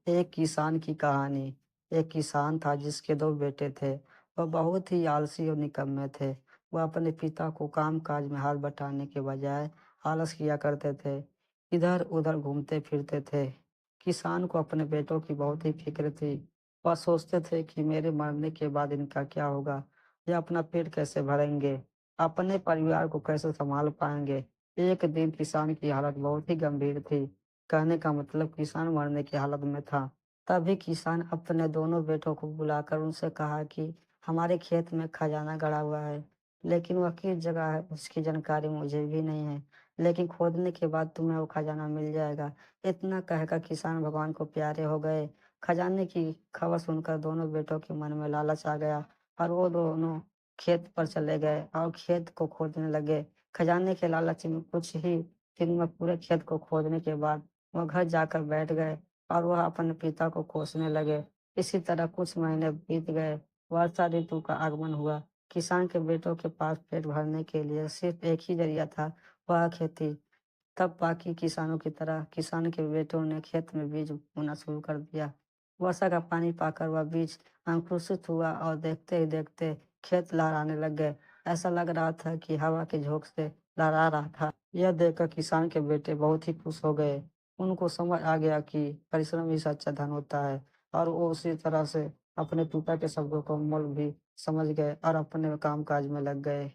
एक किसान की कहानी। एक किसान था जिसके 2 बेटे थे। वह बहुत ही आलसी और निकम्मे थे। वह अपने पिता को काम-काज में हाथ बटाने के बजाय आलस किया करते थे। इधर-उधर घूमते फिरते थे। किसान को अपने बेटों की बहुत ही फ़िक्र थी। वह सोचते थे कि मेरे मरने के बाद इनका क्या होगा? ये अपना पेट कैसे भरेंगे? अपने परिवार को कैसे सँभाल पाएँगे? एक दिन किसान की हालत बहुत ही गंभीर थी। कहने का मतलब किसान मरने की हालत में था। तभी किसान अपने दोनों बेटों को बुलाकर उनसे कहा कि हमारे खेत में खजाना गड़ा हुआ है, लेकिन वह किस जगह है उसकी जानकारी मुझे भी नहीं है। लेकिन खोदने के बाद तुम्हें वो खजाना मिल जाएगा। इतना कहकर किसान भगवान को प्यारे हो गए। खजाने की खबर सुनकर दोनों बेटों के मन में लालच आ गया और वो दोनों खेत पर चले गए और खेत को खोदने लगे। खजाने के लालच में कुछ ही दिन में पूरे खेत को खोदने के बाद वह घर जाकर बैठ गए और वह अपने पिता को कोसने लगे। इसी तरह कुछ महीने बीत गए। वर्षा ऋतु का आगमन हुआ। किसान के बेटों के पास पेट भरने के लिए सिर्फ एक ही जरिया था, वह खेती। तब बाकी किसानों की तरह किसान के बेटों ने खेत में बीज बोना शुरू कर दिया। वर्षा का पानी पाकर वह बीज अंकुरित हुआ और देखते ही देखते खेत लहराने लग गए। ऐसा लग रहा था कि हवा के झोंके से लहरा रहा था। यह देखकर किसान के बेटे बहुत ही खुश हो गए। उनको समझ आ गया कि परिश्रम ही सच्चा धन होता है और वो उसी तरह से अपने पिता के शब्दों को मूल भी समझ गए और अपने काम काज में लग गए।